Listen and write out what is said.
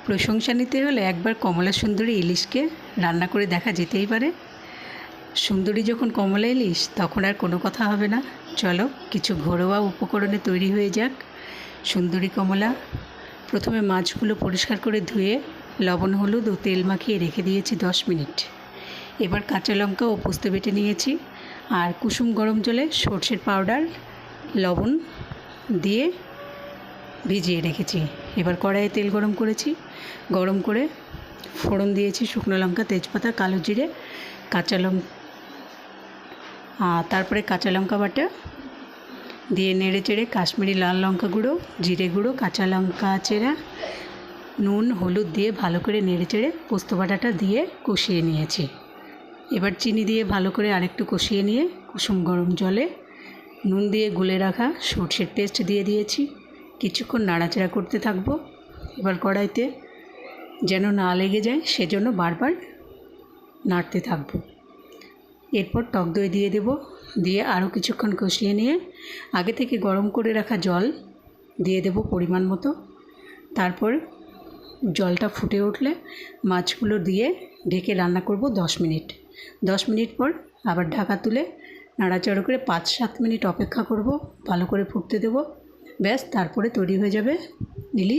প্রশংসা নিতে হলে একবার কমলা সুন্দরী ইলিশকে রান্না করে দেখা যেতেই পারে। সুন্দরী যখন কমলা ইলিশ তখন আর কোনো কথা হবে না। চলো কিছু ঘরোয়া উপকরণে তৈরি হয়ে যাক সুন্দরী কমলা। প্রথমে মাছগুলো পরিষ্কার করে ধুয়ে লবণ হলুদ ও তেল মাখিয়ে রেখে দিয়েছি 10 মিনিট। এবার কাঁচা লঙ্কা ও পোস্ত বেটে নিয়েছি আর কুসুম গরম জলে সর্ষের পাউডার লবণ দিয়ে ভিজিয়ে রেখেছি। এবার কড়াইয়ে তেল গরম করেছি, গরম করে ফোড়ন দিয়েছি শুকনো লঙ্কা, তেজপাতা, কালো জিরে, কাঁচা লঙ্কা, তারপরে কাঁচা লঙ্কা বাটা দিয়ে নেড়ে চেড়ে কাশ্মীরি লাল লঙ্কা গুঁড়ো, জিরে গুঁড়ো, কাঁচা লঙ্কা চেরা, নুন হলুদ দিয়ে ভালো করে নেড়ে চেড়ে পোস্ত বাটাটা দিয়ে কষিয়ে নিয়েছি। এবার চিনি দিয়ে ভালো করে আরেকটু কষিয়ে নিয়ে কুসুম গরম জলে নুন দিয়ে গুলে রাখা সর্ষের পেস্ট দিয়ে দিয়েছি। কিছুক্ষণ নাড়াচাড়া করতে থাকবো। এবার কড়াইতে যেন না লেগে যায় সেজন্য বারবার নাড়তে থাকবো। এরপর টক দই দিয়ে দেব, দিয়ে আরও কিছুক্ষণ কষিয়ে নিয়ে আগে থেকে গরম করে রাখা জল দিয়ে দেব পরিমাণ মতো। তারপর জলটা ফুটে উঠলে মাছগুলো দিয়ে ঢেকে রান্না করব 10 মিনিট। 10 মিনিট পর আবার ঢাকা তুলে নাড়াচাড়া করে 5-7 মিনিট অপেক্ষা করব, ভালো করে ফুটতে দেব। ব্যাস, তারপরে তৈরি হয়ে যাবে ইলিশ।